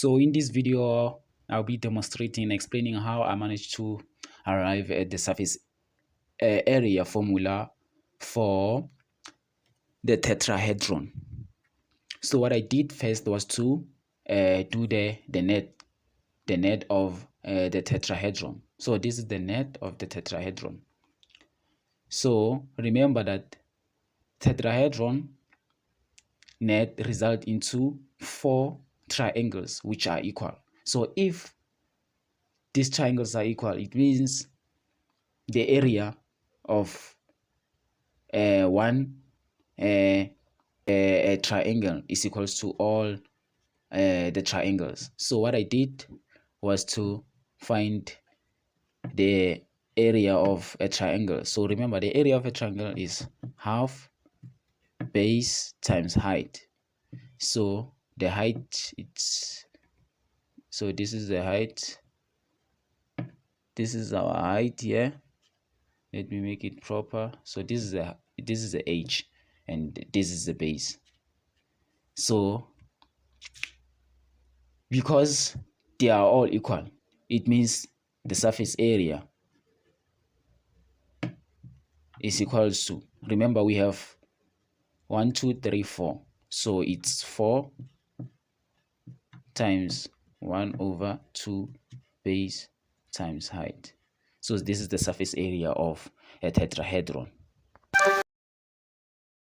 So in this video, I'll be demonstrating, explaining how I managed to arrive at the surface area formula for the tetrahedron. So what I did first was to do the net of the tetrahedron. So this is the net of the tetrahedron. So remember that tetrahedron net result into 4 triangles which are equal. So if these triangles are equal, it means the area of one triangle is equals to all the triangles. So what I did was to find the area of a triangle. So remember, the area of a triangle is half base times height. So the height, so this is the height, this is our height here. Let me make it proper. So this is the h and this is the base. So because they are all equal, it means the surface area is equals to, remember we have 1 2 3 4, so it's 4 times 1/2 base times height. So this is the surface area of a tetrahedron.